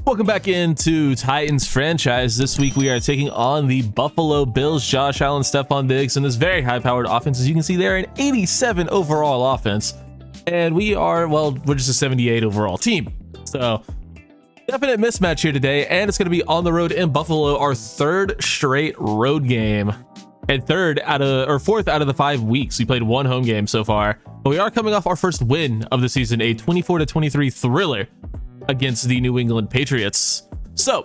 Welcome back into Titans franchise. This week we are taking on the Buffalo Bills. Josh Allen, Stephon Diggs, and this very high-powered offense. As you can see, they're an 87 overall offense, and we're just a 78 overall team. So definite mismatch here today, and it's going to be on the road in Buffalo, our third straight road game, and fourth out of the 5 weeks. We played one home game so far, but we are coming off our first win of the season, a 24-23 thriller against the New England Patriots. So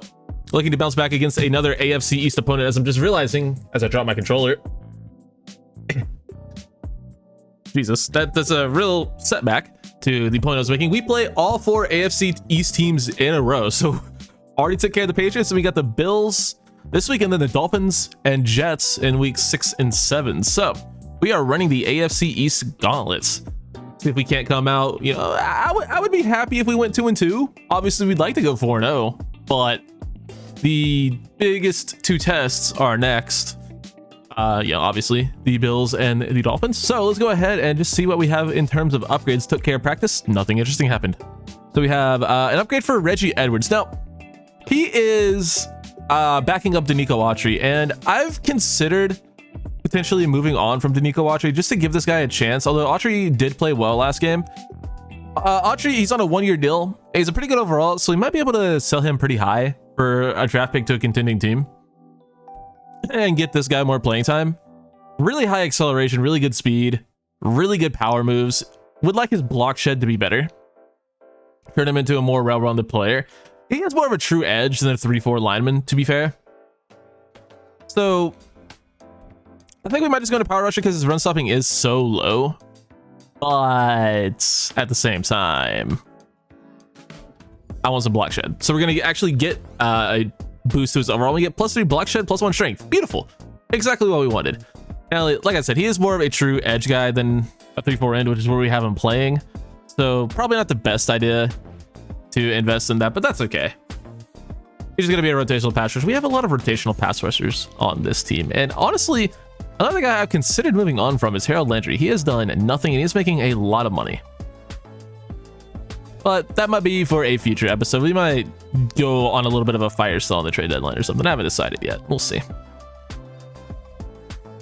looking to bounce back against another AFC East opponent, as I'm just realizing as I drop my controller. Jesus, that's a real setback to the point I was making. We play all 4 AFC East teams in a row, so already took care of the Patriots, and we got the Bills this week, and then the Dolphins and Jets in week 6 and 7. So we are running the AFC East gauntlets. See if we can't come out, I would be happy if we went 2-2. Obviously we'd like to go 4-0, but the biggest 2 tests are next. Obviously the Bills and the Dolphins. So let's go ahead and just see what we have in terms of upgrades. Took care of practice, nothing interesting happened. So we have an upgrade for Reggie Edwards. Now he is backing up Danico Autry, and I've considered potentially moving on from Danico Autry just to give this guy a chance, although Autry did play well last game. Autry, he's on a 1-year deal. He's a pretty good overall, so we might be able to sell him pretty high for a draft pick to a contending team and get this guy more playing time. Really high acceleration, really good speed, really good power moves. Would like his block shed to be better. Turn him into a more well-rounded player. He has more of a true edge than a 3-4 lineman, to be fair. So I think we might just go to power rusher because his run stopping is so low, but at the same time, I want some block shed. So we're going to actually get a boost to his overall. We get +3 block shed, +1 strength. Beautiful. Exactly what we wanted. Now, like I said, he is more of a true edge guy than a 3-4 end, which is where we have him playing. So probably not the best idea to invest in that, but that's okay. He's going to be a rotational pass rusher. We have a lot of rotational pass rushers on this team. And honestly, another guy I've considered moving on from is Harold Landry. He has done nothing, and he's making a lot of money. But that might be for a future episode. We might go on a little bit of a fire sale on the trade deadline or something. I haven't decided yet. We'll see.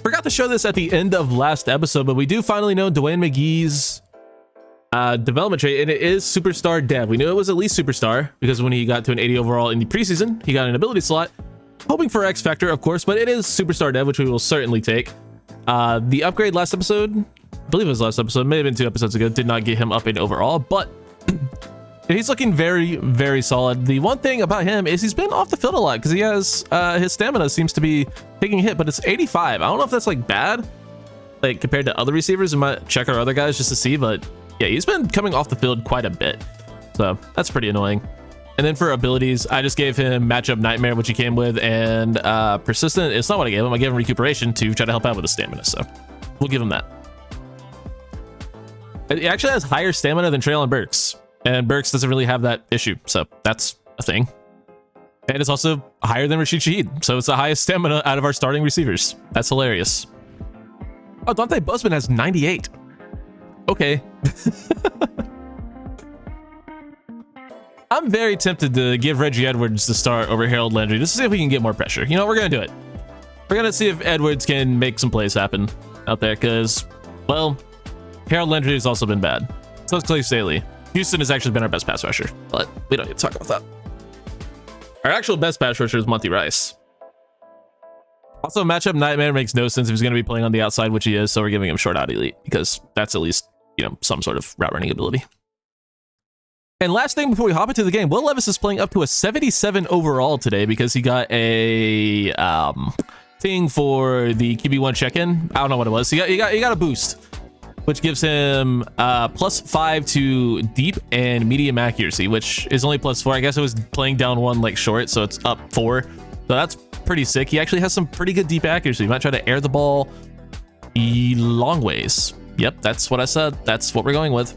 Forgot to show this at the end of last episode, but we do finally know Dwayne McGee's development trait, and it is superstar dev. We knew it was at least superstar because when he got to an 80 overall in the preseason, he got an ability slot. Hoping for X Factor, of course, but it is superstar dev, which we will certainly take. The upgrade last episode, I believe it was last episode, may have been 2 episodes ago, did not get him up in overall, but he's looking very, very solid. The one thing about him is he's been off the field a lot because he has his stamina seems to be taking a hit, but it's 85. I don't know if that's like bad, like compared to other receivers. We might check our other guys just to see, but yeah, he's been coming off the field quite a bit, so that's pretty annoying. And then for abilities, I just gave him Matchup Nightmare, which he came with, and Persistent. It's not what I gave him. I gave him Recuperation to try to help out with his stamina, so we'll give him that. It actually has higher stamina than Treylon Burks, and Burks doesn't really have that issue, so that's a thing. And it's also higher than Rashid Shaheed, so it's the highest stamina out of our starting receivers. That's hilarious. Oh, Dante Busman has 98. Okay. I'm very tempted to give Reggie Edwards the start over Harold Landry just to see if we can get more pressure. You know, we're going to do it. We're going to see if Edwards can make some plays happen out there because, well, Harold Landry has also been bad. So is Clay Staley. Houston has actually been our best pass rusher, but we don't need to talk about that. Our actual best pass rusher is Monty Rice. Also, Matchup Nightmare makes no sense if he's going to be playing on the outside, which he is, so we're giving him short out elite because that's at least, some sort of route running ability. And last thing before we hop into the game, Will Levis is playing up to a 77 overall today because he got a thing for the QB1 check-in. I don't know what it was. He got a boost, which gives him +5 to deep and medium accuracy, which is only +4. I guess it was playing down 1 like short, so it's up 4. So that's pretty sick. He actually has some pretty good deep accuracy. He might try to air the ball long ways. Yep, that's what I said. That's what we're going with.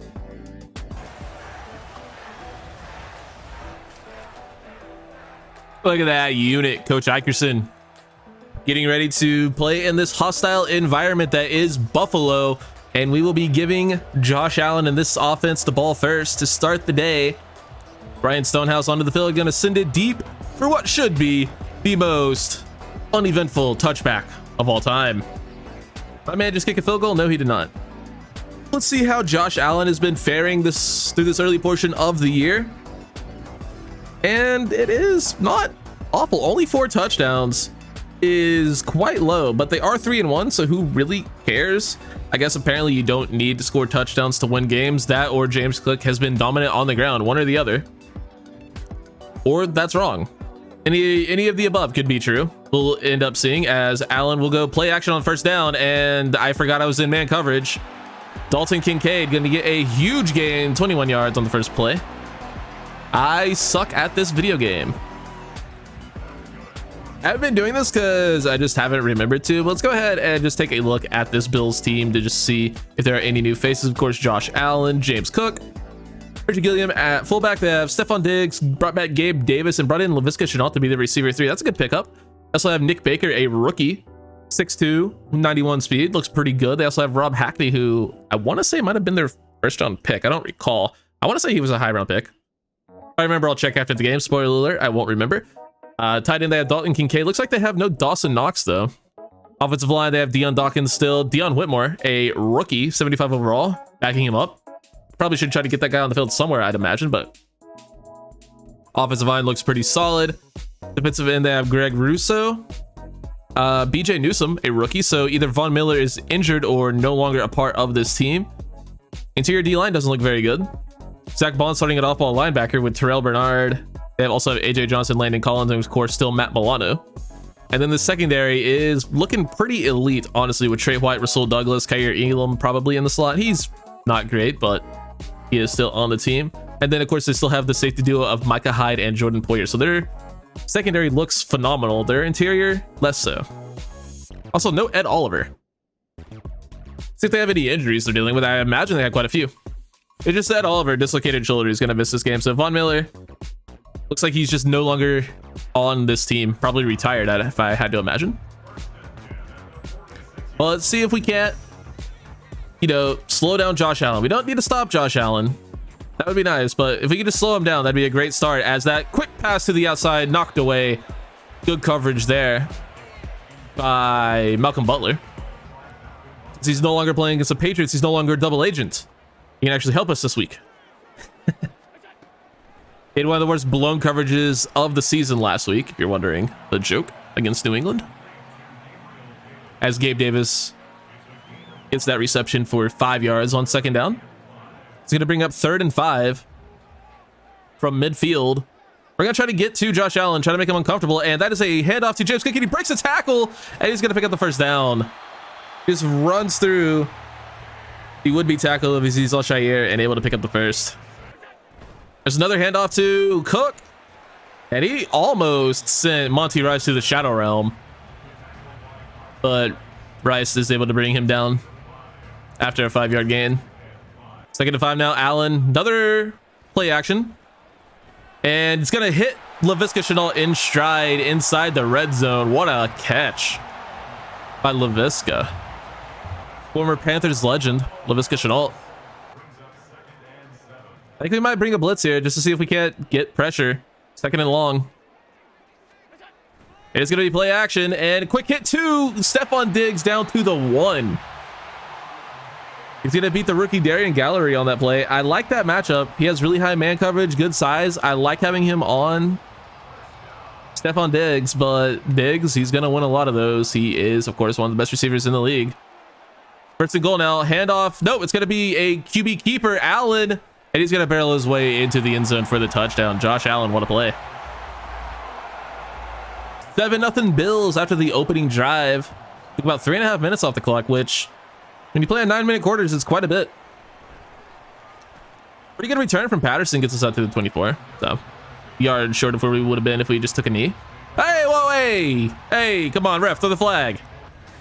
Look at that unit, Coach Ikerson getting ready to play in this hostile environment that is Buffalo, and we will be giving Josh Allen and this offense the ball first to start the day. Brian Stonehouse onto the field, gonna send it deep for what should be the most uneventful touchback of all time. My man just kicked a field goal? No, he did not. Let's see how Josh Allen has been faring through this early portion of the year. And it is not awful. Only 4 touchdowns is quite low, but they are 3-1, so who really cares? I guess apparently you don't need to score touchdowns to win games. That or James Cook has been dominant on the ground, one or the other. Or that's wrong. Any of the above could be true. We'll end up seeing as Allen will go play action on first down, and I forgot I was in man coverage. Dalton Kincaid going to get a huge gain, 21 yards on the first play. I suck at this video game. I haven't been doing this because I just haven't remembered to, but let's go ahead and just take a look at this Bills team to just see if there are any new faces. Of course, Josh Allen, James Cook, Richard Gilliam at fullback. They have Stephon Diggs, brought back Gabe Davis, and brought in Laviska Shenault to be the receiver 3. That's a good pickup. They also have Nick Baker, a rookie, 6'2", 91 speed. Looks pretty good. They also have Rob Hackney, who I want to say might have been their first round pick. I don't recall. I want to say he was a high round pick. If I remember, I'll check after the game. Spoiler alert, I won't remember. Tight end, they have Dalton Kincaid. Looks like they have no Dawson Knox, though. Offensive line, they have Deion Dawkins still. Dion Whitmore, a rookie, 75 overall, backing him up. Probably should try to get that guy on the field somewhere, I'd imagine, but offensive line looks pretty solid. Defensive end, they have Greg Russo. BJ Newsome, a rookie, so either Von Miller is injured or no longer a part of this team. Interior D-line doesn't look very good. Zach Bond starting at off-ball linebacker with Terrell Bernard. They have also have AJ Johnson, Landon Collins, and of course still Matt Milano. And then the secondary is looking pretty elite, honestly, with Trey White, Rasul Douglas, Kyer Elam probably in the slot. He's not great, but he is still on the team. And then of course they still have the safety duo of Micah Hyde and Jordan Poyer. So their secondary looks phenomenal. Their interior, less so. Also, no Ed Oliver. See if they have any injuries they're dealing with. I imagine they had quite a few. It just said Oliver, dislocated shoulder, is going to miss this game. So Von Miller looks like he's just no longer on this team. Probably retired, if I had to imagine. Well, let's see if we can't, slow down Josh Allen. We don't need to stop Josh Allen. That would be nice, but if we could just slow him down, that'd be a great start, as that quick pass to the outside knocked away. Good coverage there by Malcolm Butler. Since he's no longer playing against the Patriots, he's no longer a double agent. He can actually help us this week. He had one of the worst blown coverages of the season last week, if you're wondering the joke, against New England. As Gabe Davis gets that reception for 5 yards on second down. It's going to bring up 3rd and 5 from midfield. We're going to try to get to Josh Allen, try to make him uncomfortable, and that is a handoff to James Cook, and he breaks a tackle, and he's going to pick up the first down. Just runs through the would-be tackle of Azeez Al-Shaair and able to pick up the first. There's another handoff to Cook, and he almost sent Monty Rice to the Shadow Realm, but Rice is able to bring him down after a 5-yard gain. 2nd and 5 now. Allen, another play action, and it's gonna hit Laviska Shenault in stride inside the red zone. What a catch by Laviska, former Panthers legend Laviska Shenault. I think we might bring a blitz here just to see if we can't get pressure. 2nd and long. It's gonna be play action, and quick hit to Stephon Diggs down to the 1. He's going to beat the rookie Darian Gallery on that play. I like that matchup. He has really high man coverage, good size. I like having him on Stephon Diggs, but Diggs, he's going to win a lot of those. He is, of course, one of the best receivers in the league. 1st and goal now. Handoff. Nope, it's going to be a QB keeper, Allen, and he's going to barrel his way into the end zone for the touchdown. Josh Allen, what a play. 7-0 Bills after the opening drive. Took about 3.5 minutes off the clock, which, when you play on 9-minute quarters, it's quite a bit. Pretty good return from Patterson, gets us out to the 24. So, yard short of where we would have been if we just took a knee. Hey, whoa, hey, come on, ref, throw the flag.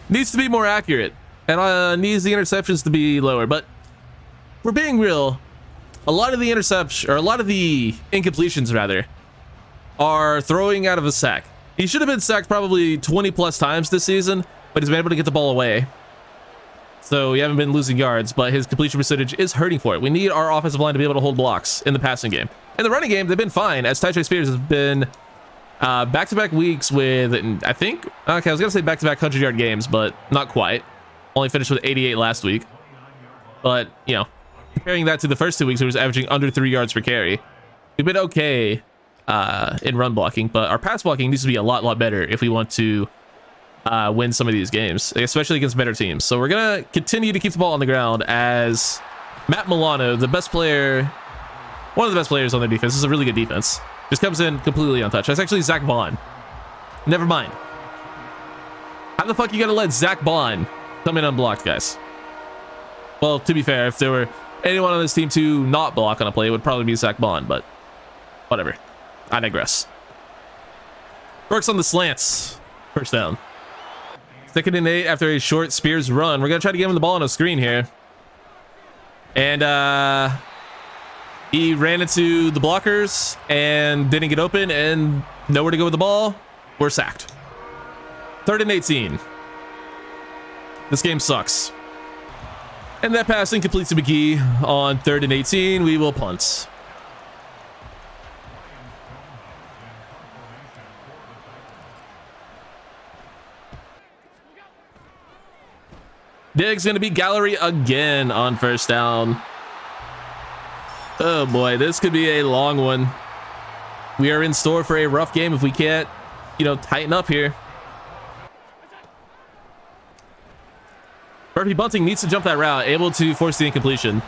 Needs to be more accurate, and needs the interceptions to be lower. But we're being real. A lot of the incompletions rather, are throwing out of a sack. He should have been sacked probably 20 plus times this season, but he's been able to get the ball away. so we haven't been losing yards, but his completion percentage is hurting for it. We need our offensive line to be able to hold blocks in the passing game. In the running game, they've been fine, as Tyjae Spears has been back-to-back weeks with, I think, okay, I was going to say back-to-back 100-yard games, but not quite. Only finished with 88 last week. But, you know, comparing that to the first 2 weeks, it was averaging under 3 yards per carry. We've been okay in run blocking, but our pass blocking needs to be a lot better if we want to win some of these games, especially against better teams. So we're going to continue to keep the ball on the ground as Matt Milano, the best player, one of the best players on their defense. This is a really good defense. Just comes in completely untouched. That's actually Zach Vaughn. Never mind. How the fuck you gonna let Zach Vaughn come in unblocked, guys? Well, to be fair, if there were anyone on this team to not block on a play, it would probably be Zach Vaughn, but whatever. I digress. Works on the slants. First down. 2nd and 8 after a short Spears run. We're gonna try to give him the ball on a screen here. And he ran into the blockers and didn't get open and nowhere to go with the ball. We're sacked. 3rd and 18. This game sucks. And that pass incomplete to McGee on 3rd and 18. We will punt. Diggs gonna beat Gallery again on 1st down. Oh boy, this could be a long one. We are in store for a rough game if we can't, you know, tighten up here. Murphy Bunting needs to jump that route, able to force the incompletion.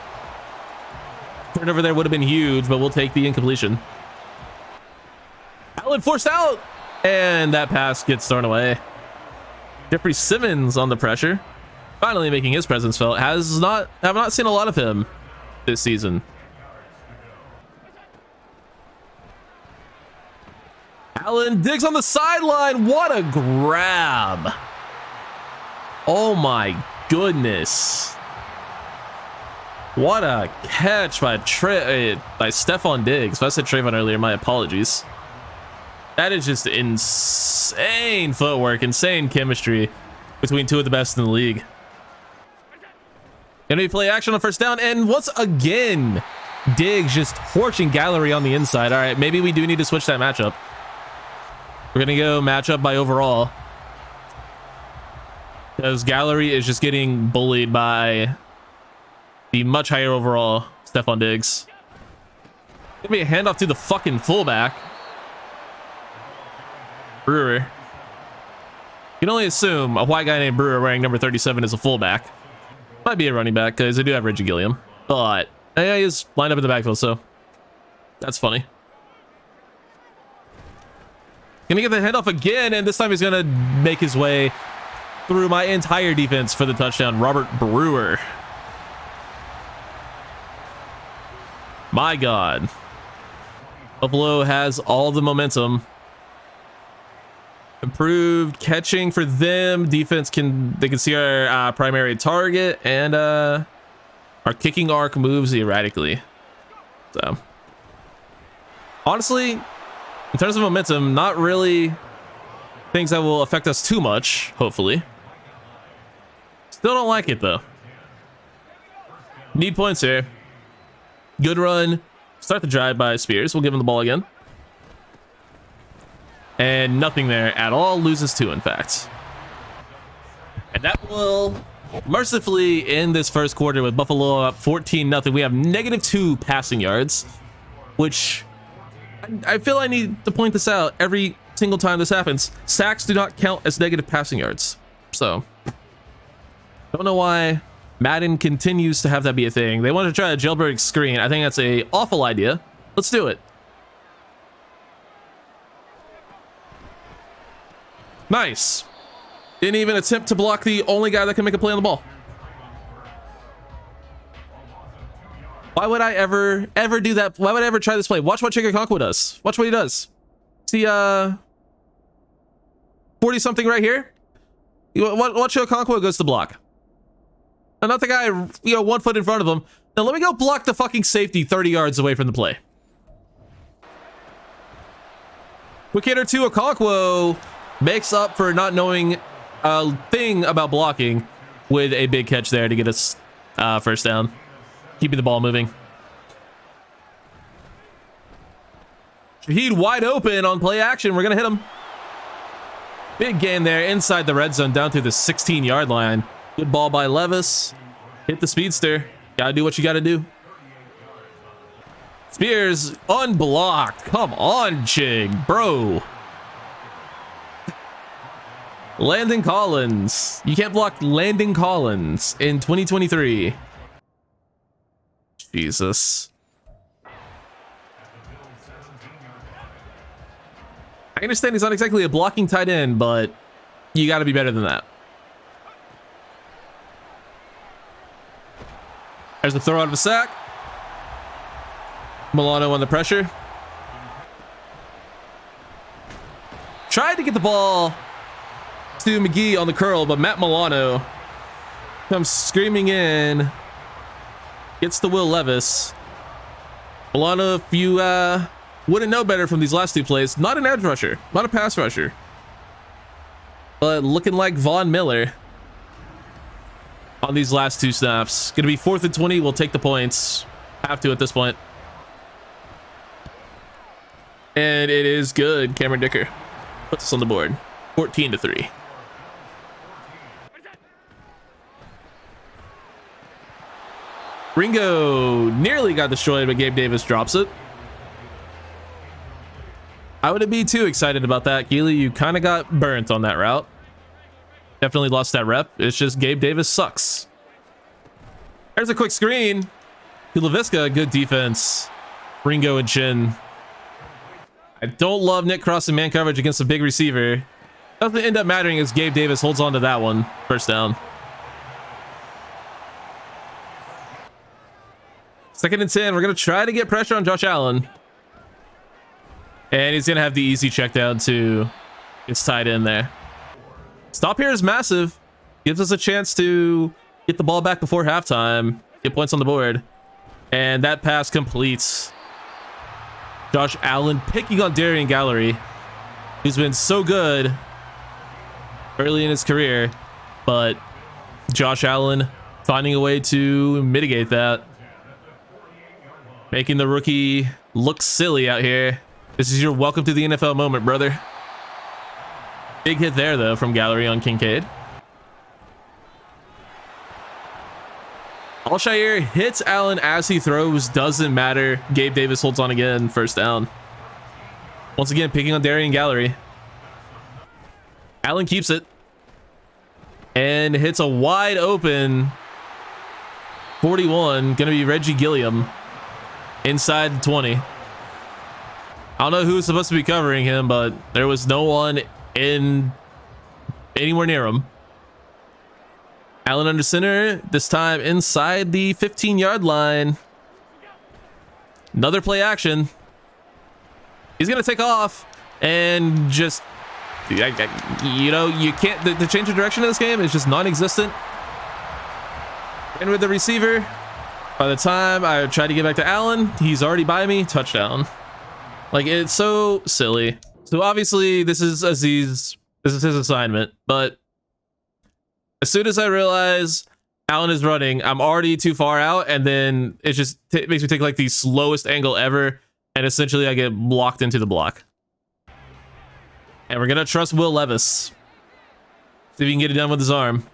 Turnover there would have been huge, but we'll take the incompletion. Allen forced out, and that pass gets thrown away. Jeffrey Simmons on the pressure, finally making his presence felt. Have not seen a lot of him this season. Allen Diggs on the sideline. What a grab. Oh my goodness. What a catch by Stephon Diggs. If I said Trayvon earlier, my apologies. That is just insane footwork, insane chemistry between two of the best in the league. Gonna be play action on 1st down, and once again, Diggs just torching Gallery on the inside. All right, maybe we do need to switch that matchup. We're gonna go matchup by overall, because Gallery is just getting bullied by the much higher overall Stephon Diggs. Gonna be a handoff to the fucking fullback, Brewer. You can only assume a white guy named Brewer wearing number 37 is a fullback. Might be a running back because they do have Reggie Gilliam, but yeah, he's lined up in the backfield, so that's funny. Gonna get the handoff again, and this time he's gonna make his way through my entire defense for the touchdown. Robert Brewer. My God. Buffalo has all the momentum. Improved catching for them. Defense can see our primary target, and our kicking arc moves erratically. So honestly, in terms of momentum, not really things that will affect us too much, hopefully. Still don't like it though. Need points here. Good run. Start the drive by Spears. We'll give him the ball again. And nothing there at all. Loses 2, in fact. And that will mercifully end this first quarter with Buffalo up 14-0. We have -2 passing yards, which I feel I need to point this out every single time this happens. Sacks do not count as negative passing yards. So, don't know why Madden continues to have that be a thing. They want to try a jailbreak screen. I think that's a awful idea. Let's do it. Nice. Didn't even attempt to block the only guy that can make a play on the ball. Why would I ever do that? Why would I ever try this play? Watch what Chigga Conquo does. Watch what he does. See, 40-something right here. Watch how Conquo goes to block. And not the guy, 1 foot in front of him. Now let me go block the fucking safety 30 yards away from the play. Quick hitter to Okonkwo makes up for not knowing a thing about blocking with a big catch there to get us first down, keeping the ball moving. Shaheed wide open on play action. We're gonna hit him. Big gain there inside the red zone down to the 16-yard line. Good ball by Levis. Hit the speedster. Gotta do what you gotta do. Spears unblocked. Come on, Chig, bro. Landon Collins. You can't block Landon Collins in 2023. Jesus. I understand he's not exactly a blocking tight end, but you got to be better than that. There's the throw out of a sack. Milano under pressure. Tried to get the ball to McGee on the curl, but Matt Milano comes screaming in. Gets to Will Levis. Milano, if you wouldn't know better from these last two plays, not an edge rusher, not a pass rusher, but looking like Von Miller on these last two snaps. Gonna be 4th and 20. We'll take the points. Have to at this point. And it is good. Cameron Dicker puts us on the board. 14-3. Ringo nearly got destroyed, but Gabe Davis drops it. I wouldn't be too excited about that, Keely. You kind of got burnt on that route. Definitely lost that rep. It's just Gabe Davis sucks. There's a quick screen to LaVisca. Good defense. Ringo and Chin. I don't love Nick crossing man coverage against a big receiver. Doesn't end up mattering as Gabe Davis holds on to that one. First down. 2nd and 10. We're going to try to get pressure on Josh Allen. And he's going to have the easy check down to it's tied in there. Stop here is massive. Gives us a chance to get the ball back before halftime. Get points on the board. And that pass completes. Josh Allen picking on Darian Gallery. He's been so good early in his career. But Josh Allen finding a way to mitigate that. Making the rookie look silly out here. This is your welcome to the NFL moment, brother. Big hit there, though, from Gallery on Kincaid. Alshire hits Allen as he throws. Doesn't matter. Gabe Davis holds on again. First down. Once again, picking on Darian Gallery. Allen keeps it. And hits a wide open 41. Going to be Reggie Gilliam. Inside the 20. I don't know who was supposed to be covering him, but there was no one in anywhere near him. Allen under center, this time inside the 15-yard line. Another play action. He's going to take off and just, you know, you can't, the change of direction of this game is just non-existent. And with the receiver, by the time I try to get back to Allen, he's already by me. Touchdown. Like, it's so silly. So obviously this is Aziz, this is his assignment, but as soon as I realize Allen is running, I'm already too far out, and then it just makes me take like the slowest angle ever, and essentially I get blocked into the block. And we're gonna trust Will Levis. See if he can get it done with his arm.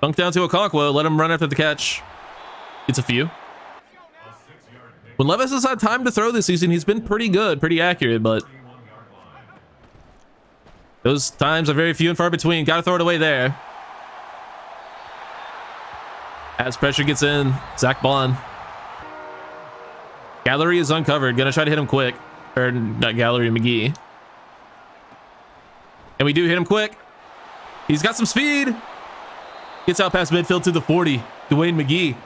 Dunk down to Okonkwo, let him run after the catch. It's a few. When Levis has had time to throw this season, he's been pretty good, pretty accurate, but those times are very few and far between. Gotta throw it away there. As pressure gets in, Zach Bond. Gallery is uncovered. Gonna try to hit him quick. Or not Gallery, McGee. And we do hit him quick. He's got some speed. Gets out past midfield to the 40. Dwayne McGee.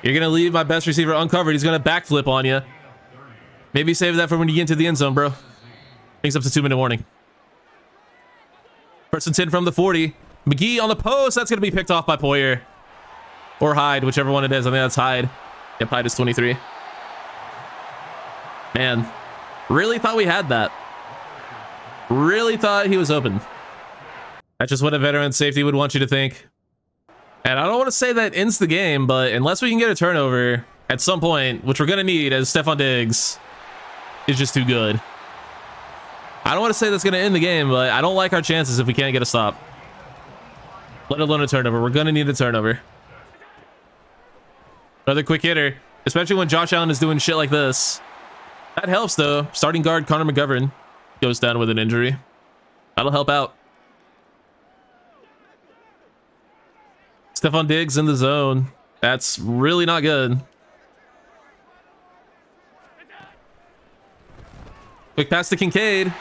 You're going to leave my best receiver uncovered. He's going to backflip on you. Maybe save that for when you get into the end zone, bro. Things up to 2-minute warning. 1st and 10 from the 40. McGee on the post. That's going to be picked off by Poyer. Or Hyde, whichever one it is. I think that's Hyde. Yep, Hyde is 23. Man, really thought we had that. Really thought he was open. That's just what a veteran safety would want you to think. And I don't want to say that ends the game, but unless we can get a turnover at some point, which we're going to need as Stephon Diggs is just too good. I don't want to say that's going to end the game, but I don't like our chances if we can't get a stop. Let alone a turnover. We're going to need a turnover. Another quick hitter, especially when Josh Allen is doing shit like this. That helps, though. Starting guard Connor McGovern goes down with an injury. That'll help out. Stephon Diggs in the zone. That's really not good. Quick pass to Kincaid.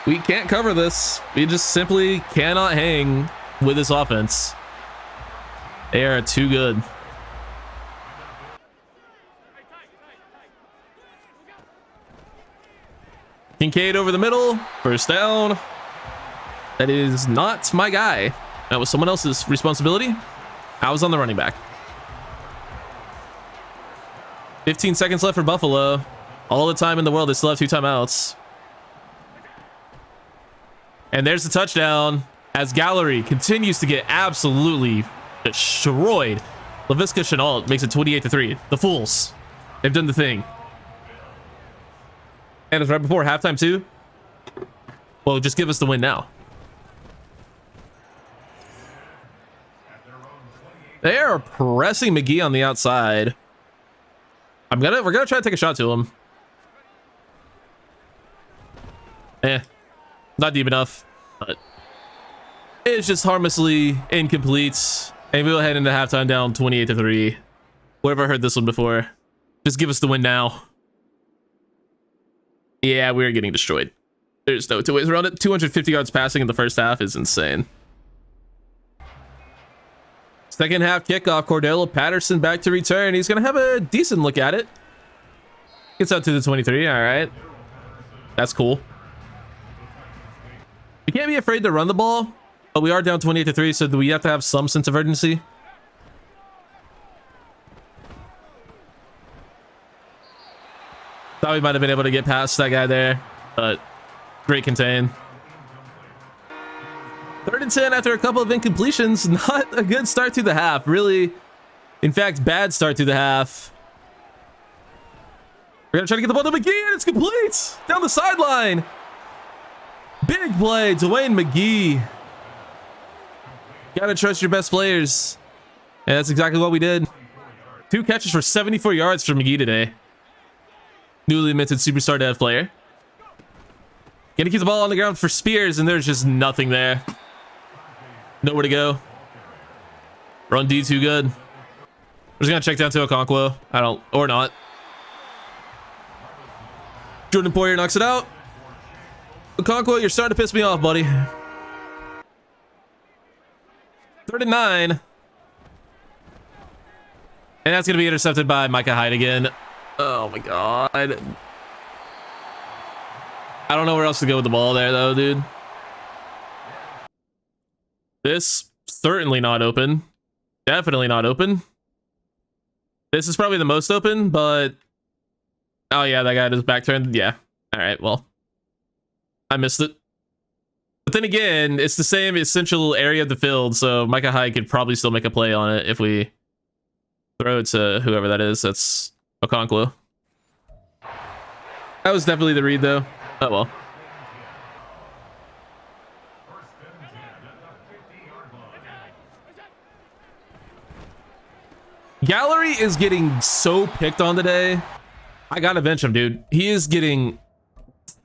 We can't cover this. We just simply cannot hang with this offense. They are too good. Kincaid over the middle. First down. That is not my guy. That was someone else's responsibility. I was on the running back. 15 seconds left for Buffalo. All the time in the world. They still have 2 timeouts. And there's the touchdown as Gallery continues to get absolutely destroyed. Laviska Shenault makes it 28-3. The Fools. They've done the thing. And it's right before halftime too. Well, just give us the win now. They are pressing McGee on the outside. We're gonna try to take a shot to him. Not deep enough, but it's just harmlessly incomplete. And we'll head into halftime down 28-3. Whoever heard this one before, just give us the win now. Yeah, we're getting destroyed. There's no two ways around it. 250 yards passing in the first half is insane. Second half kickoff, Cordell Patterson back to return. He's going to have a decent look at it. Gets out to the 23. All right. That's cool. We can't be afraid to run the ball, but we are down 28-3, so do we have to have some sense of urgency? Thought we might have been able to get past that guy there, but great contain. 3rd and 10 after a couple of incompletions. Not a good start to the half. Really, in fact, bad start to the half. We're going to try to get the ball to McGee, and it's complete. Down the sideline. Big play, Dwayne McGee. Got to trust your best players. And that's exactly what we did. 2 catches for 74 yards for McGee today. Newly minted superstar dev player. Gonna keep the ball on the ground for Spears, and there's just nothing there. Nowhere to go. Run D too good. We're just gonna check down to Okonkwo. Or not. Jordan Poyer knocks it out. Okonkwo, you're starting to piss me off, buddy. 3rd and 9. And that's gonna be intercepted by Micah Hyde again. Oh my god. I don't know where else to go with the ball there, though, dude. This, certainly not open. Definitely not open. This is probably the most open, but... Oh, yeah, that guy just back turned. Yeah. All right, well. I missed it. But then again, it's the same essential area of the field, so Micah Hyde could probably still make a play on it if we throw it to whoever that is. That's Okonkwo. That was definitely the read, though. Oh, well. Gallery is getting so picked on today. I gotta bench him, dude. He is getting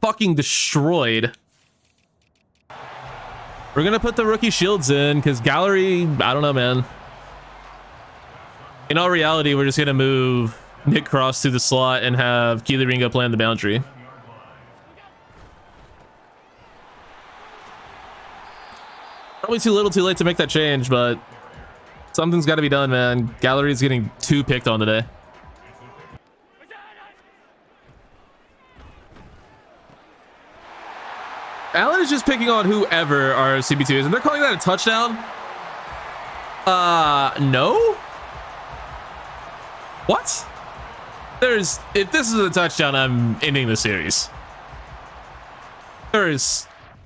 fucking destroyed. We're gonna put the rookie shields in because Gallery, I don't know, man. In all reality, we're just gonna move Nick Cross to the slot and have Keely Ringo play on the boundary. Probably too little too late to make that change, but something's got to be done, man. Gallery is getting too picked on today. Allen is just picking on whoever our CB2 is, and they're calling that a touchdown. No. What? If this is a touchdown, I'm ending the series.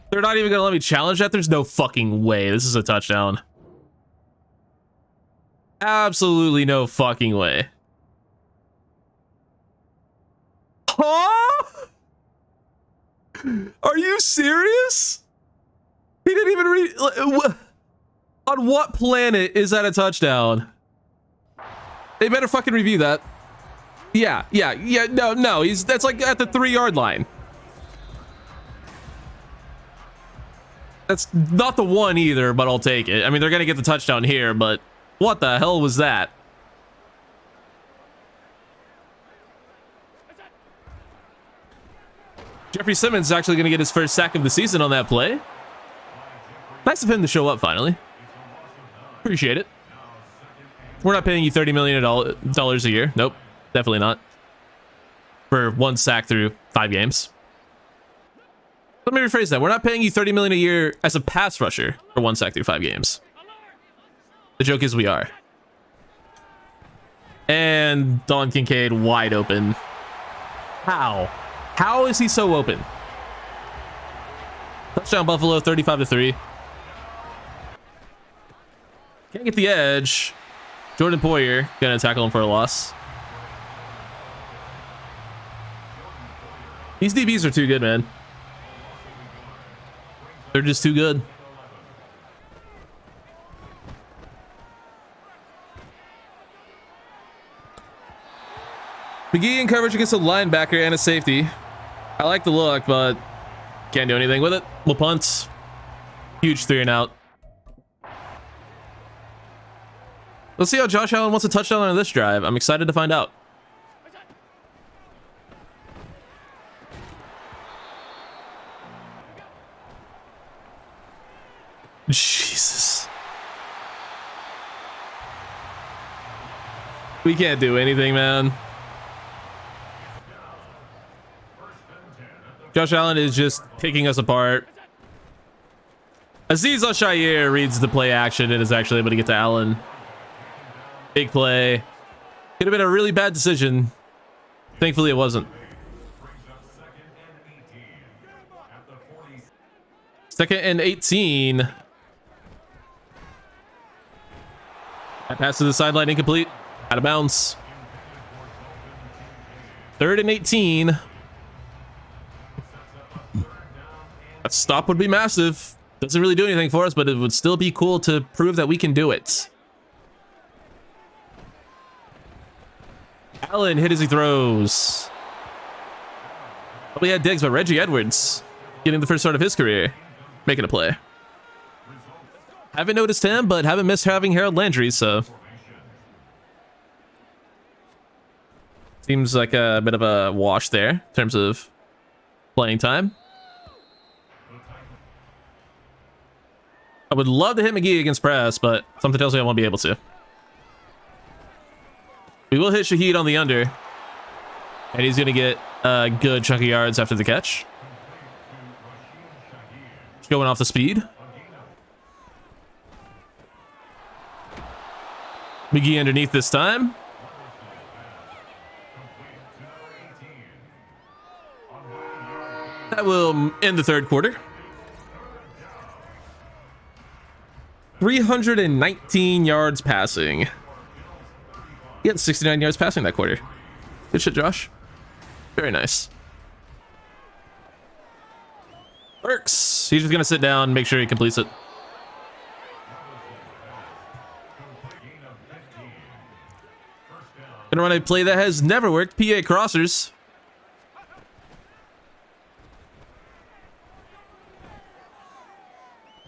They're not even gonna let me challenge that? There's no fucking way. This is a touchdown. Absolutely no fucking way. Huh? Are you serious? He didn't even read. On what planet is that a touchdown? They better fucking review that. Yeah. No. That's like at the 3-yard line. That's not the one either, but I'll take it. I mean, they're gonna get the touchdown here, but what the hell was that? Jeffrey Simmons is actually gonna get his first sack of the season on that play. Nice of him to show up finally. Appreciate it. We're not paying you $30 million a year. Nope, definitely not. For 1 sack through 5 games. Let me rephrase that. We're not paying you $30 million a year as a pass rusher for 1 sack through 5 games. The joke is we are. And Don Kincaid wide open. How? How is he so open? Touchdown Buffalo, 35-3. Can't get the edge. Jordan Poyer gonna tackle him for a loss. These DBs are too good, man. They're just too good. McGee in coverage against a linebacker and a safety. I like the look, but can't do anything with it. We'll punt. Huge 3 and out. Let's see how Josh Allen wants a touchdown on this drive. I'm excited to find out. Jesus. We can't do anything, man. Josh Allen is just picking us apart. Azeez Al-Shaair reads the play action and is actually able to get to Allen. Big play. Could have been a really bad decision. Thankfully, it wasn't. 2nd and 18. That pass to the sideline, incomplete. Out of bounds. 3rd and 18. A stop would be massive. Doesn't really do anything for us, but it would still be cool to prove that we can do it. Allen hit as he throws. Probably had Diggs, but Reggie Edwards getting the first start of his career, making a play. Haven't noticed him, but haven't missed having Harold Landry, so seems like a bit of a wash there in terms of playing time. I would love to hit McGee against press, but something tells me I won't be able to. We will hit Shaheed on the under, and he's going to get a good chunk of yards after the catch. Going off the speed. McGee underneath this time. That will end the 3rd quarter. 319 yards passing. He had 69 yards passing that quarter. Good shit, Josh. Very nice. Works. He's just going to sit down and make sure he completes it. Gonna run a play that has never worked. PA crossers.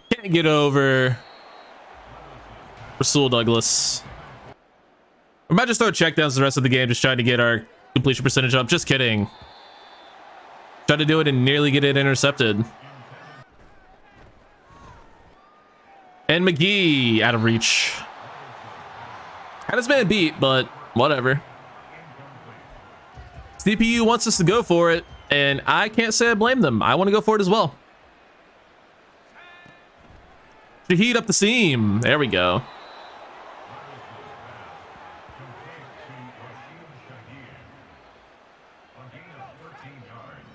Can't get over Rasul Douglas. I might just throw checkdowns the rest of the game, just trying to get our completion percentage up. Just kidding. Tried to do it and nearly get it intercepted. And McGee out of reach. Had his man beat, but whatever. CPU wants us to go for it, and I can't say I blame them. I want to go for it as well. Shaheed up the seam. There we go.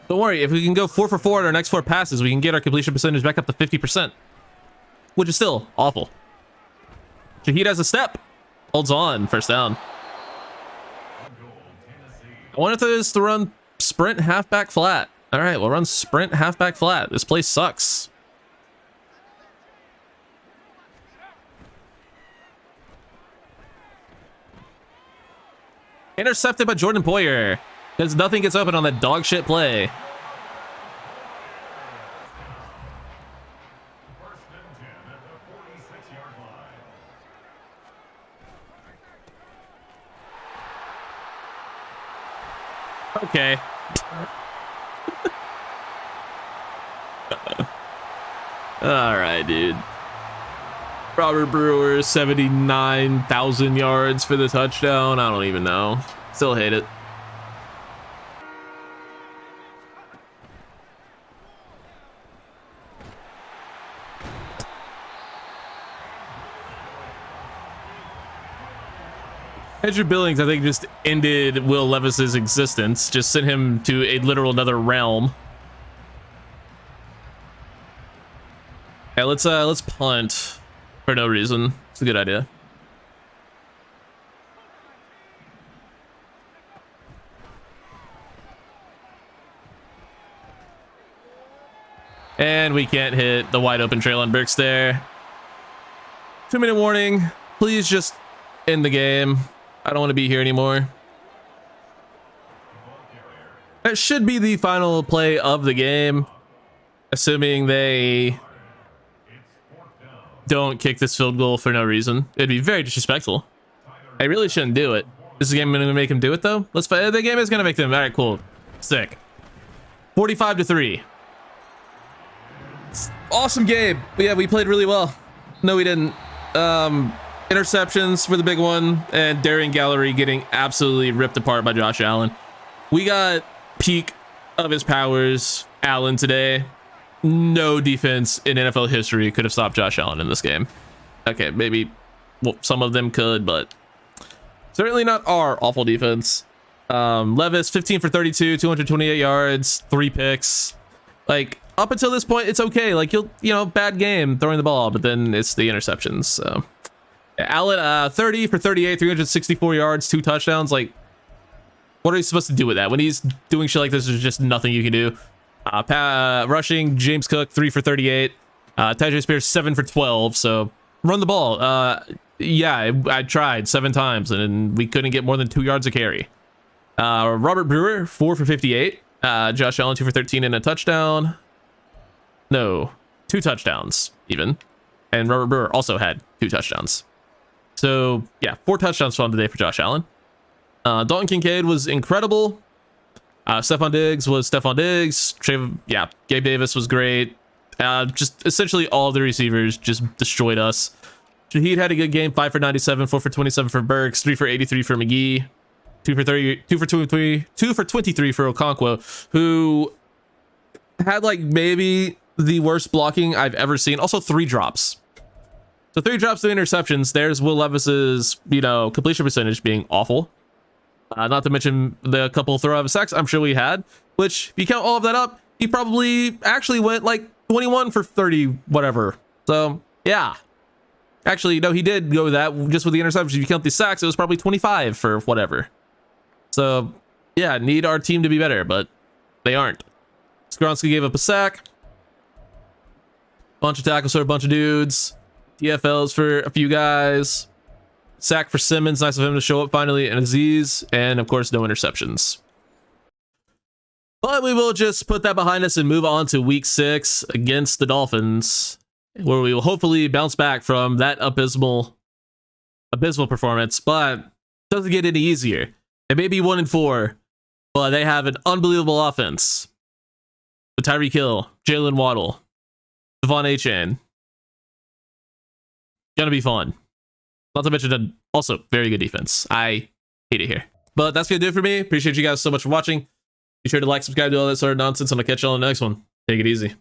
Don't worry, if we can go 4 for 4 at our next 4 passes, we can get our completion percentage back up to 50%, which is still awful. Shaheed has a step, holds on, first down. I wonder if there's to run sprint halfback flat. All right, we'll run sprint halfback flat. This place sucks. Intercepted by Jordan Poyer, because nothing gets open on that dog shit play. Okay. All right, dude. Robert Brewer, 79,000 yards for the touchdown. I don't even know. Still hate it. Andrew Billings, I think, just ended Will Levis's existence. Just sent him to a literal another realm. Yeah, let's punt for no reason. It's a good idea. And we can't hit the wide open Traylon Burks there. 2-minute warning. Please just end the game. I don't want to be here anymore. That should be the final play of the game, assuming they don't kick this field goal for no reason. It'd be very disrespectful. I really shouldn't do it. Is the game going to make him do it though? Let's fight. The game is going to make them. All right, cool. Sick. 45-3. Awesome game. But yeah, we played really well. No, we didn't. Interceptions for the big one, and Darian Gallery getting absolutely ripped apart by Josh Allen. We got peak of his powers Allen today. No defense in NFL history could have stopped Josh Allen in this game. Okay, maybe some of them could, but certainly not our awful defense. Levis, 15 for 32, 228 yards, 3 picks. Like, up until this point, it's okay. Like, you know, bad game throwing the ball, but then it's the interceptions, so. Allen, 30 for 38, 364 yards, 2 touchdowns. Like, what are you supposed to do with that? When he's doing shit like this, there's just nothing you can do. Rushing, James Cook, 3 for 38. Tajay Spears, 7 for 12. So, run the ball. Yeah, I tried 7 times, and we couldn't get more than 2 yards a carry. Robert Brewer, 4 for 58. Josh Allen, 2 for 13 and a touchdown. No, 2 touchdowns, even. And Robert Brewer also had 2 touchdowns. So, yeah, 4 touchdowns on today for Josh Allen. Dalton Kincaid was incredible. Stephon Diggs was Stephon Diggs. Gabe Davis was great. Just essentially all of the receivers just destroyed us. Shaheed had a good game, 5 for 97, 4 for 27 for Burks, 3 for 83 for McGee, 2 for 30, 2 for 23, 2 for 23 for Okonkwo, who had like maybe the worst blocking I've ever seen. Also 3 drops. So 3 drops, 3 interceptions. There's Will Levis's, completion percentage being awful. Not to mention the couple throw out of sacks I'm sure we had, which if you count all of that up, he probably actually went like 21 for 30, whatever. So yeah, actually, no, he did go with that just with the interceptions. If you count the sacks, it was probably 25 for whatever. So yeah, need our team to be better, but they aren't. Skronsky gave up a sack. Bunch of tackles for a bunch of dudes. TFLs for a few guys. Sack for Simmons. Nice of him to show up finally. And Aziz. And of course, no interceptions. But we will just put that behind us and move on to week 6 against the Dolphins, where we will hopefully bounce back from that abysmal performance. But it doesn't get any easier. It may be 1-4, but they have an unbelievable offense. With Tyreek Hill, Jalen Waddle, Devon Achane. Gonna be fun. Not to mention an also very good defense. I hate it here. But that's gonna do it for me. Appreciate you guys so much for watching. Be sure to like, subscribe, do all that sort of nonsense, and I'll catch you on the next one. Take it easy.